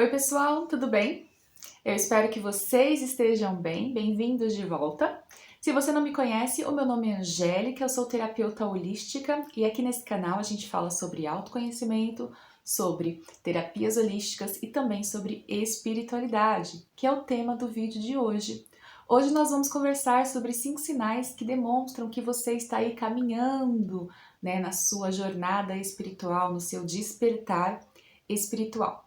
Oi pessoal, tudo bem? Eu espero que vocês estejam bem, bem-vindos de volta. Se você não me conhece, o meu nome é Angélica, eu sou terapeuta holística e aqui nesse canal a gente fala sobre autoconhecimento, sobre terapias holísticas e também sobre espiritualidade, que é o tema do vídeo de hoje. Hoje nós vamos conversar sobre 5 sinais que demonstram que você está aí caminhando, na sua jornada espiritual, no seu despertar espiritual.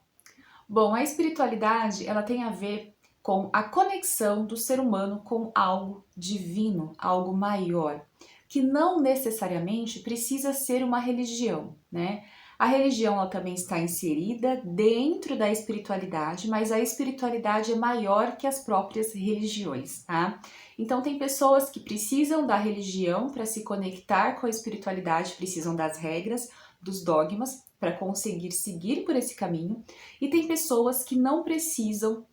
Bom, a espiritualidade, ela tem a ver com a conexão do ser humano com algo divino, algo maior, que não necessariamente precisa ser uma religião, né? A religião ela também está inserida dentro da espiritualidade, mas a espiritualidade é maior que as próprias religiões, tá? Então tem pessoas que precisam da religião para se conectar com a espiritualidade, precisam das regras, dos dogmas para conseguir seguir por esse caminho, e tem pessoas que não precisam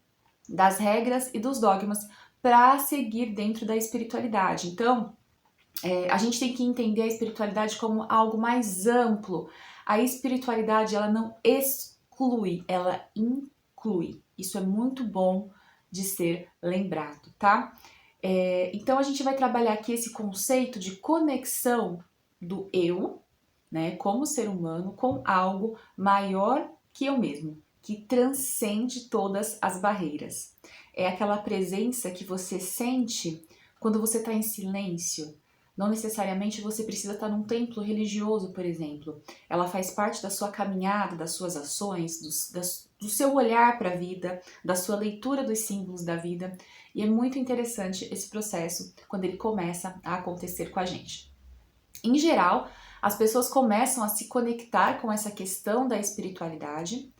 das regras e dos dogmas para seguir dentro da espiritualidade. Então, a gente tem que entender a espiritualidade como algo mais amplo. A espiritualidade, ela não exclui, ela inclui. Isso é muito bom de ser lembrado, tá? Então, a gente vai trabalhar aqui esse conceito de conexão do eu, né, como ser humano, com algo maior que eu mesmo, que transcende todas as barreiras. É aquela presença que você sente quando você está em silêncio. Não necessariamente você precisa estar num templo religioso, por exemplo. Ela faz parte da sua caminhada, das suas ações, do seu olhar para a vida, da sua leitura dos símbolos da vida. E é muito interessante esse processo quando ele começa a acontecer com a gente. Em geral, as pessoas começam a se conectar com essa questão da espiritualidade,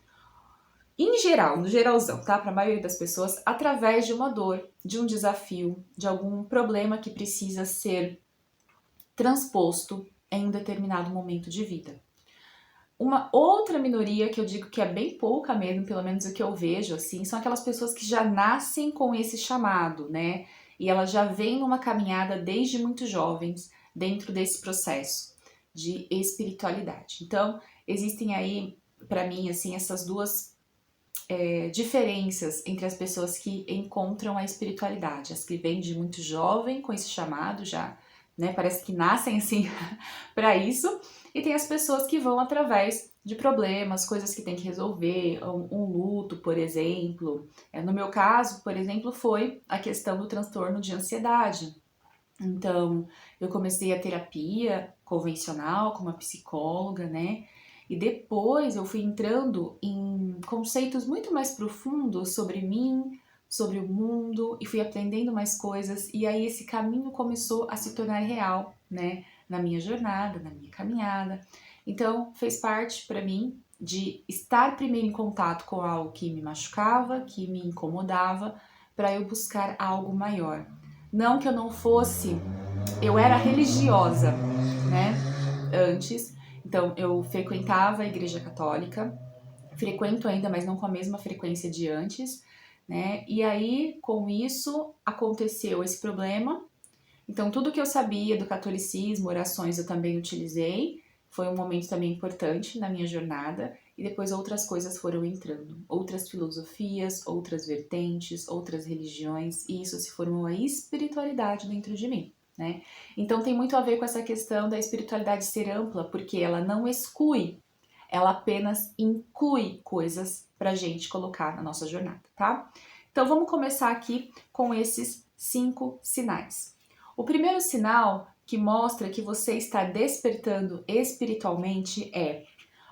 em geral, no geralzão, tá? Para a maioria das pessoas, através de uma dor, de um desafio, de algum problema que precisa ser transposto em um determinado momento de vida. Uma outra minoria que eu digo que é bem pouca mesmo, pelo menos o que eu vejo, assim, são aquelas pessoas que já nascem com esse chamado, né? E elas já vêm numa caminhada desde muito jovens dentro desse processo de espiritualidade. Então, existem aí, para mim, assim, essas duas diferenças entre as pessoas que encontram a espiritualidade. As que vêm de muito jovem com esse chamado já, né? Parece que nascem assim para isso. E tem as pessoas que vão através de problemas, coisas que tem que resolver, um luto, por exemplo. No meu caso, por exemplo, foi a questão do transtorno de ansiedade. Então, eu comecei a terapia convencional com uma psicóloga, né? E depois eu fui entrando em conceitos muito mais profundos sobre mim, sobre o mundo, e fui aprendendo mais coisas. E aí esse caminho começou a se tornar real, né? Na minha jornada, na minha caminhada. Então, fez parte para mim de estar primeiro em contato com algo que me machucava, que me incomodava, para eu buscar algo maior. Não que eu não fosse, eu era religiosa, né? Antes, então eu frequentava a igreja católica, frequento ainda, mas não com a mesma frequência de antes, né? E aí, com isso, aconteceu esse problema. Então, tudo que eu sabia do catolicismo, orações, eu também utilizei. Foi um momento também importante na minha jornada. E depois outras coisas foram entrando. Outras filosofias, outras vertentes, outras religiões. E isso se formou a espiritualidade dentro de mim, né? Então, tem muito a ver com essa questão da espiritualidade ser ampla, porque ela não exclui, ela apenas inclui coisas pra gente colocar na nossa jornada, tá? Então, vamos começar aqui com esses 5 sinais. O primeiro sinal que mostra que você está despertando espiritualmente é: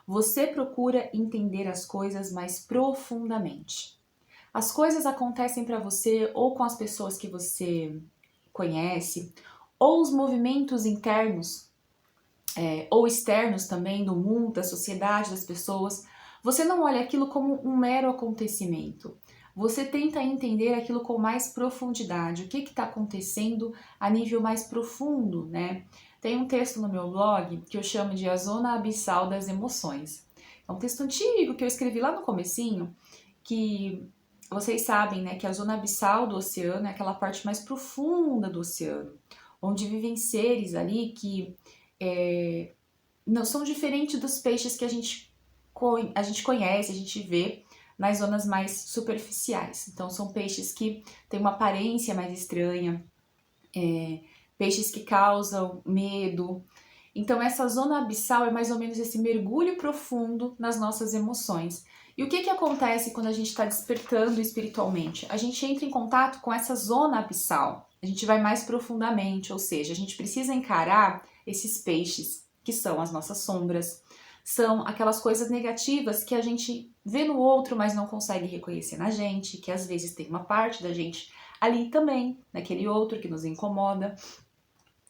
você procura entender as coisas mais profundamente. As coisas acontecem para você ou com as pessoas que você conhece, ou os movimentos internos ou externos também do mundo, da sociedade, das pessoas. Você não olha aquilo como um mero acontecimento. Você tenta entender aquilo com mais profundidade. O que está acontecendo a nível mais profundo, né? Tem um texto no meu blog que eu chamo de A Zona Abissal das Emoções. É um texto antigo que eu escrevi lá no comecinho, que vocês sabem, né, que a zona abissal do oceano é aquela parte mais profunda do oceano, onde vivem seres ali que não são diferentes dos peixes que a gente conhece, a gente vê nas zonas mais superficiais. Então são peixes que têm uma aparência mais estranha, peixes que causam medo. Então essa zona abissal é mais ou menos esse mergulho profundo nas nossas emoções. E o que acontece quando a gente está despertando espiritualmente? A gente entra em contato com essa zona abissal, a gente vai mais profundamente, ou seja, a gente precisa encarar esses peixes, que são as nossas sombras, são aquelas coisas negativas que a gente vê no outro, mas não consegue reconhecer na gente, que às vezes tem uma parte da gente ali também, naquele outro que nos incomoda,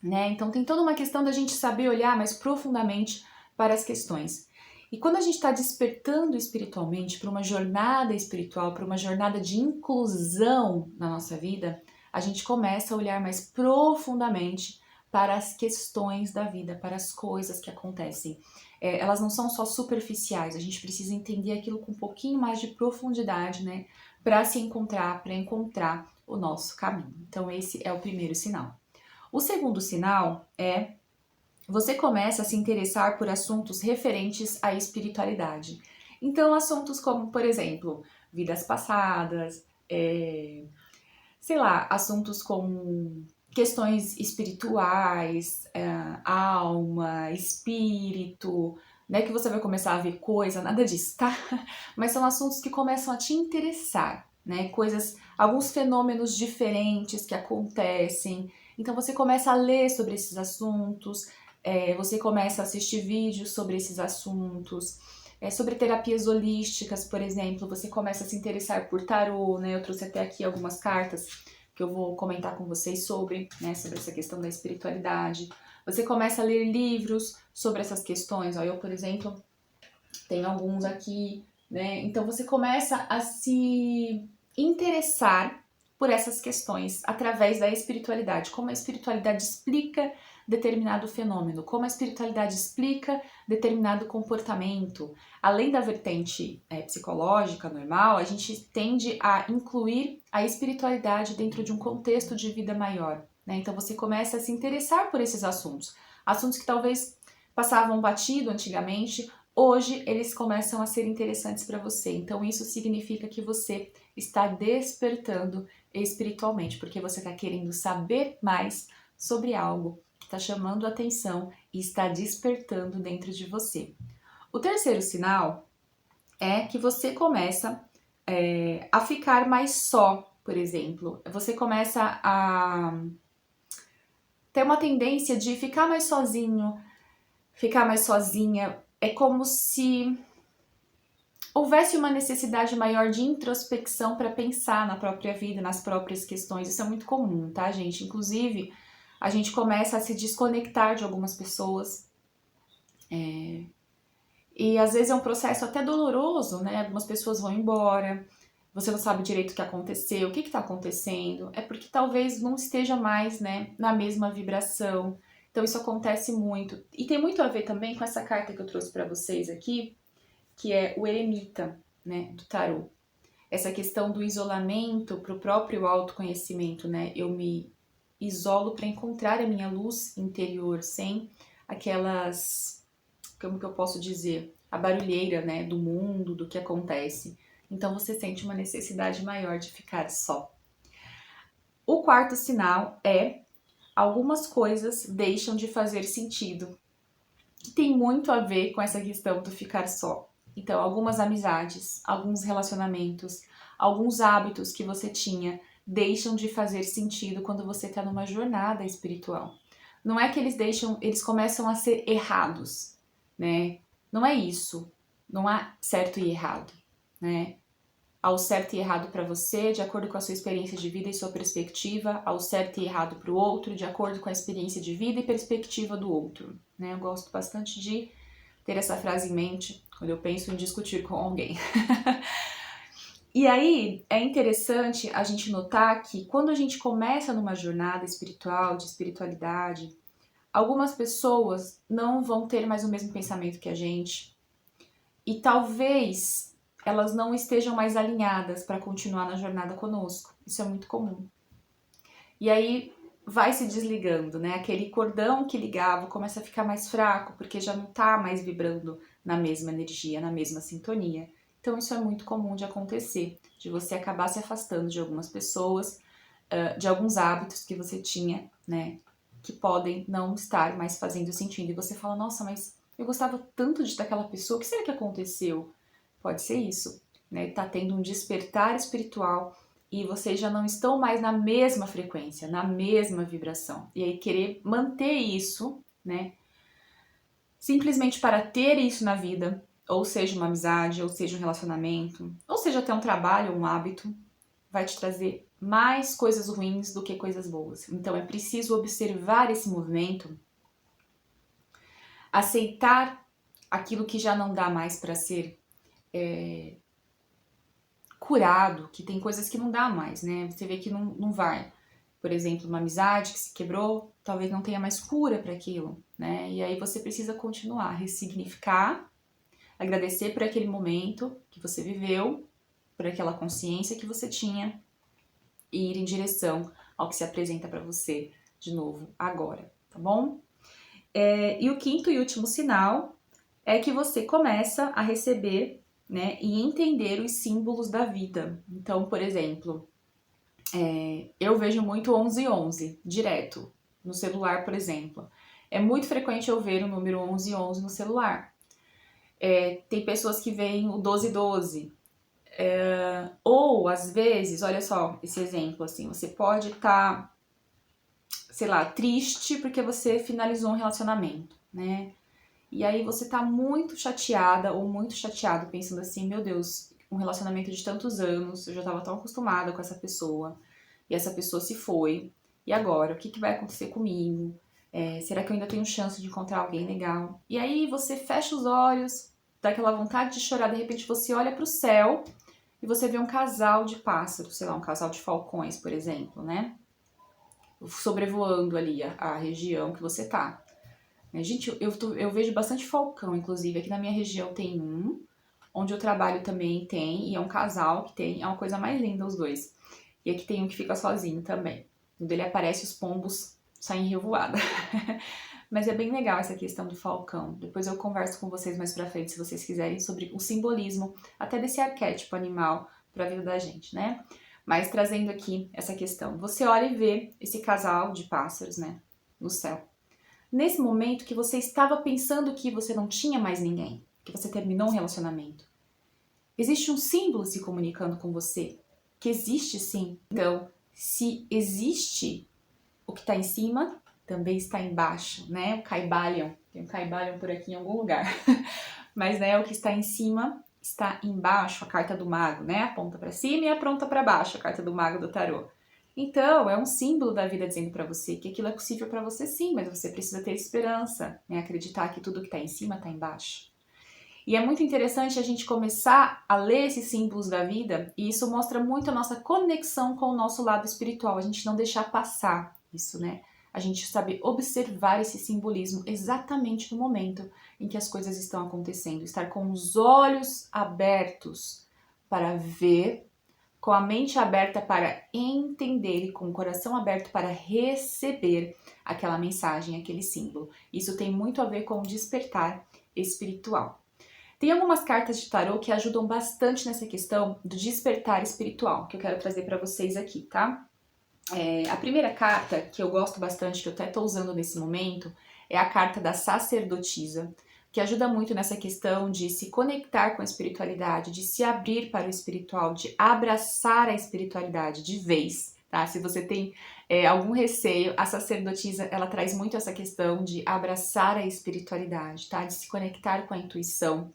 né? Então tem toda uma questão da gente saber olhar mais profundamente para as questões. E quando a gente está despertando espiritualmente para uma jornada espiritual, para uma jornada de inclusão na nossa vida, a gente começa a olhar mais profundamente para as questões da vida, para as coisas que acontecem. Elas não são só superficiais, a gente precisa entender aquilo com um pouquinho mais de profundidade, né? Para se encontrar, para encontrar o nosso caminho. Então esse é o primeiro sinal. O segundo sinal é você começa a se interessar por assuntos referentes à espiritualidade. Então, assuntos como, por exemplo, vidas passadas, sei lá, assuntos como questões espirituais, alma, espírito, não é que você vai começar a ver coisa, nada disso, tá? Mas são assuntos que começam a te interessar, né? Coisas, alguns fenômenos diferentes que acontecem. Então você começa a ler sobre esses assuntos, você começa a assistir vídeos sobre esses assuntos, sobre terapias holísticas, por exemplo, você começa a se interessar por tarô, né? Eu trouxe até aqui algumas cartas que eu vou comentar com vocês sobre, né? Sobre essa questão da espiritualidade. Você começa a ler livros sobre essas questões. Ó, eu, por exemplo, tenho alguns aqui, né? Então você começa a se interessar por essas questões através da espiritualidade, como a espiritualidade explica determinado fenômeno, como a espiritualidade explica determinado comportamento. Além da vertente psicológica normal, a gente tende a incluir a espiritualidade dentro de um contexto de vida maior, né? Então você começa a se interessar por esses assuntos, assuntos que talvez passavam batido antigamente. Hoje eles começam a ser interessantes para você. Então isso significa que você está despertando espiritualmente, porque você está querendo saber mais sobre algo que está chamando a atenção e está despertando dentro de você. O terceiro sinal é que você começa a ficar mais só, por exemplo. Você começa a ter uma tendência de ficar mais sozinho, ficar mais sozinha. É como se houvesse uma necessidade maior de introspecção para pensar na própria vida, nas próprias questões. Isso é muito comum, tá, gente? Inclusive, a gente começa a se desconectar de algumas pessoas. E às vezes é um processo até doloroso, né? Algumas pessoas vão embora, você não sabe direito o que aconteceu, o que está acontecendo. É porque talvez não esteja mais, né, na mesma vibração. Então isso acontece muito. E tem muito a ver também com essa carta que eu trouxe para vocês aqui, que é o eremita, né, do tarô. Essa questão do isolamento para o próprio autoconhecimento, né? Eu me isolo para encontrar a minha luz interior, sem aquelas, como que eu posso dizer, a barulheira, né, do mundo, do que acontece. Então você sente uma necessidade maior de ficar só. O quarto sinal é algumas coisas deixam de fazer sentido, que tem muito a ver com essa questão do ficar só. Então, algumas amizades, alguns relacionamentos, alguns hábitos que você tinha deixam de fazer sentido quando você está numa jornada espiritual. Não é que eles começam a ser errados, né? Não é isso. Não há certo e errado, né? Há o certo e errado para você, de acordo com a sua experiência de vida e sua perspectiva, há o certo e errado para o outro, de acordo com a experiência de vida e perspectiva do outro, né? Eu gosto bastante de ter essa frase em mente quando eu penso em discutir com alguém. E aí é interessante a gente notar que quando a gente começa numa jornada espiritual, de espiritualidade, algumas pessoas não vão ter mais o mesmo pensamento que a gente e talvez elas não estejam mais alinhadas para continuar na jornada conosco. Isso é muito comum. E aí vai se desligando, né? Aquele cordão que ligava começa a ficar mais fraco, porque já não tá mais vibrando na mesma energia, na mesma sintonia. Então isso é muito comum de acontecer, de você acabar se afastando de algumas pessoas, de alguns hábitos que você tinha, né, que podem não estar mais fazendo sentido. E você fala, nossa, mas eu gostava tanto de estar aquela pessoa, o que será que aconteceu? Pode ser isso, né? Tá tendo um despertar espiritual e vocês já não estão mais na mesma frequência, na mesma vibração. E aí querer manter isso, né, simplesmente para ter isso na vida, ou seja uma amizade, ou seja um relacionamento, ou seja até um trabalho, um hábito, vai te trazer mais coisas ruins do que coisas boas. Então é preciso observar esse movimento, aceitar aquilo que já não dá mais para ser curado, que tem coisas que não dá mais, né? Você vê que não vai. Por exemplo, uma amizade que se quebrou, talvez não tenha mais cura para aquilo, né? E aí você precisa continuar, ressignificar, agradecer por aquele momento que você viveu, por aquela consciência que você tinha e ir em direção ao que se apresenta para você de novo agora, tá bom? E o quinto e último sinal é que você começa a receber, né, e entender os símbolos da vida. Então, por exemplo, eu vejo muito 1111 direto no celular, por exemplo. É muito frequente eu ver o número 1111 no celular. Tem pessoas que veem o 1212. Ou, às vezes, olha só esse exemplo, assim, você pode estar, sei lá, triste porque você finalizou um relacionamento, né? E aí você tá muito chateada ou muito chateado, pensando assim, meu Deus, um relacionamento de tantos anos, eu já tava tão acostumada com essa pessoa, e essa pessoa se foi, e agora? O que vai acontecer comigo? Será que eu ainda tenho chance de encontrar alguém legal? E aí você fecha os olhos, dá aquela vontade de chorar, de repente você olha pro céu e você vê um casal de pássaros, sei lá, um casal de falcões, por exemplo, né? Sobrevoando ali a região que você tá. Gente, eu vejo bastante falcão, inclusive. Aqui na minha região tem um, onde eu trabalho também tem, e é um casal que tem, é uma coisa mais linda os dois. E aqui tem um que fica sozinho também. Quando ele aparece, os pombos saem revoada. Mas é bem legal essa questão do falcão. Depois eu converso com vocês mais pra frente, se vocês quiserem, sobre o simbolismo até desse arquétipo animal pra vida da gente, né? Mas trazendo aqui essa questão. Você olha e vê esse casal de pássaros, né, no céu. Nesse momento que você estava pensando que você não tinha mais ninguém, que você terminou um relacionamento, existe um símbolo se comunicando com você, que existe sim. Então, se existe o que está em cima, também está embaixo, né? O Kybalion, tem um Kybalion por aqui em algum lugar. Mas, né, o que está em cima está embaixo, a carta do mago, né? Aponta para cima e aponta para baixo, a carta do mago do tarô. Então, é um símbolo da vida dizendo para você que aquilo é possível para você sim, mas você precisa ter esperança, né? Acreditar que tudo que está em cima está embaixo. E é muito interessante a gente começar a ler esses símbolos da vida, e isso mostra muito a nossa conexão com o nosso lado espiritual, a gente não deixar passar isso, né? A gente saber observar esse simbolismo exatamente no momento em que as coisas estão acontecendo, estar com os olhos abertos para ver, com a mente aberta para entender e com o coração aberto para receber aquela mensagem, aquele símbolo. Isso tem muito a ver com o despertar espiritual. Tem algumas cartas de tarô que ajudam bastante nessa questão do despertar espiritual, que eu quero trazer para vocês aqui, tá? A primeira carta, que eu gosto bastante, que eu até estou usando nesse momento, é a carta da sacerdotisa, que ajuda muito nessa questão de se conectar com a espiritualidade, de se abrir para o espiritual, de abraçar a espiritualidade de vez, tá? Se você tem algum receio, a sacerdotisa, ela traz muito essa questão de abraçar a espiritualidade, tá? De se conectar com a intuição.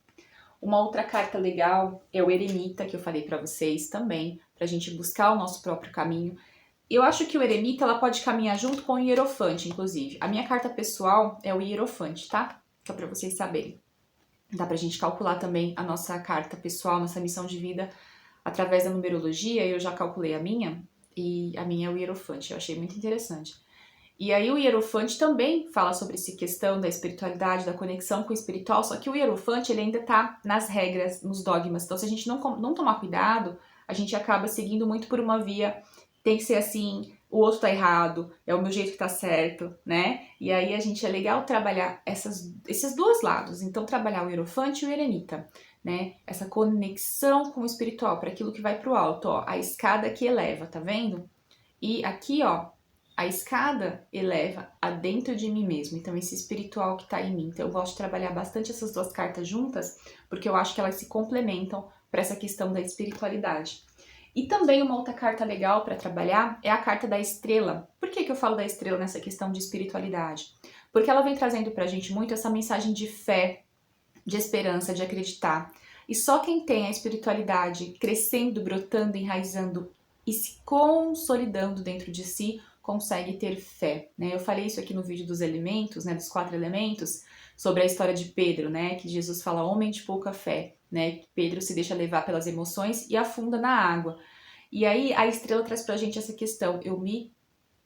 Uma outra carta legal é o eremita, que eu falei para vocês também, para a gente buscar o nosso próprio caminho. Eu acho que o eremita, ela pode caminhar junto com o hierofante, inclusive. A minha carta pessoal é o hierofante, tá? Só para vocês saberem. Dá pra gente calcular também a nossa carta pessoal, nossa missão de vida, através da numerologia. Eu já calculei a minha, e a minha é o hierofante. Eu achei muito interessante. E aí o hierofante também fala sobre essa questão da espiritualidade, da conexão com o espiritual, só que o hierofante, ele ainda tá nas regras, nos dogmas. Então, se a gente não tomar cuidado, a gente acaba seguindo muito por uma via, tem que ser assim, o outro tá errado, é o meu jeito que tá certo, né? E aí a gente é legal trabalhar esses dois lados. Então, trabalhar o hierofante e o eremita, né? Essa conexão com o espiritual, para aquilo que vai para o alto, ó, a escada que eleva, tá vendo? E aqui, ó, a escada eleva a dentro de mim mesmo, então esse espiritual que tá em mim. Então eu gosto de trabalhar bastante essas duas cartas juntas, porque eu acho que elas se complementam para essa questão da espiritualidade. E também uma outra carta legal para trabalhar é a carta da estrela. Por que eu falo da estrela nessa questão de espiritualidade? Porque ela vem trazendo pra gente muito essa mensagem de fé, de esperança, de acreditar. E só quem tem a espiritualidade crescendo, brotando, enraizando e se consolidando dentro de si, consegue ter fé, né? Eu falei isso aqui no vídeo dos elementos, né, dos 4 elementos, sobre a história de Pedro, né, que Jesus fala homem de pouca fé, né, que Pedro se deixa levar pelas emoções e afunda na água. E aí a estrela traz pra gente essa questão, eu me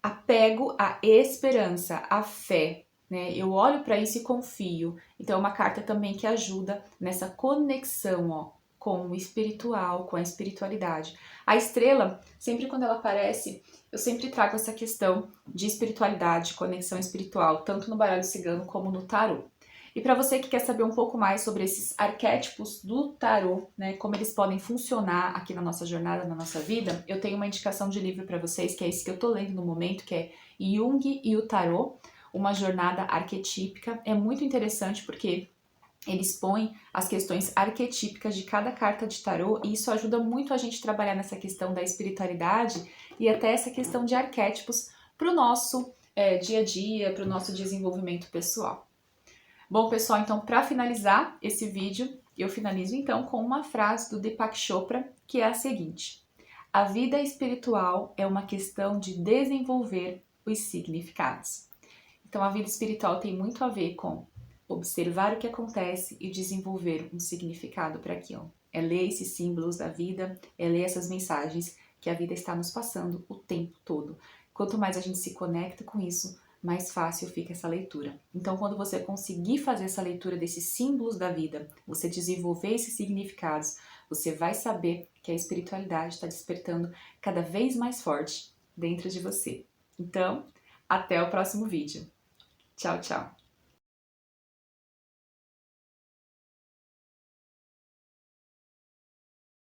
apego à esperança, à fé, né? Eu olho para isso e confio. Então é uma carta também que ajuda nessa conexão, ó, com o espiritual, com a espiritualidade. A estrela, sempre quando ela aparece, eu sempre trago essa questão de espiritualidade, conexão espiritual, tanto no baralho cigano como no tarô. E para você que quer saber um pouco mais sobre esses arquétipos do tarô, né, como eles podem funcionar aqui na nossa jornada, na nossa vida, eu tenho uma indicação de livro para vocês, que é esse que eu tô lendo no momento, que é Jung e o Tarô, uma jornada arquetípica. É muito interessante porque ele expõe as questões arquetípicas de cada carta de tarô e isso ajuda muito a gente trabalhar nessa questão da espiritualidade e até essa questão de arquétipos para o nosso dia a dia, para o nosso desenvolvimento pessoal. Bom, pessoal, então para finalizar esse vídeo, eu finalizo então com uma frase do Deepak Chopra, que é a seguinte: a vida espiritual é uma questão de desenvolver os significados. Então a vida espiritual tem muito a ver com observar o que acontece e desenvolver um significado para aquilo. É ler esses símbolos da vida, é ler essas mensagens que a vida está nos passando o tempo todo. Quanto mais a gente se conecta com isso, mais fácil fica essa leitura. Então, quando você conseguir fazer essa leitura desses símbolos da vida, você desenvolver esses significados, você vai saber que a espiritualidade está despertando cada vez mais forte dentro de você. Então, até o próximo vídeo. Tchau, tchau!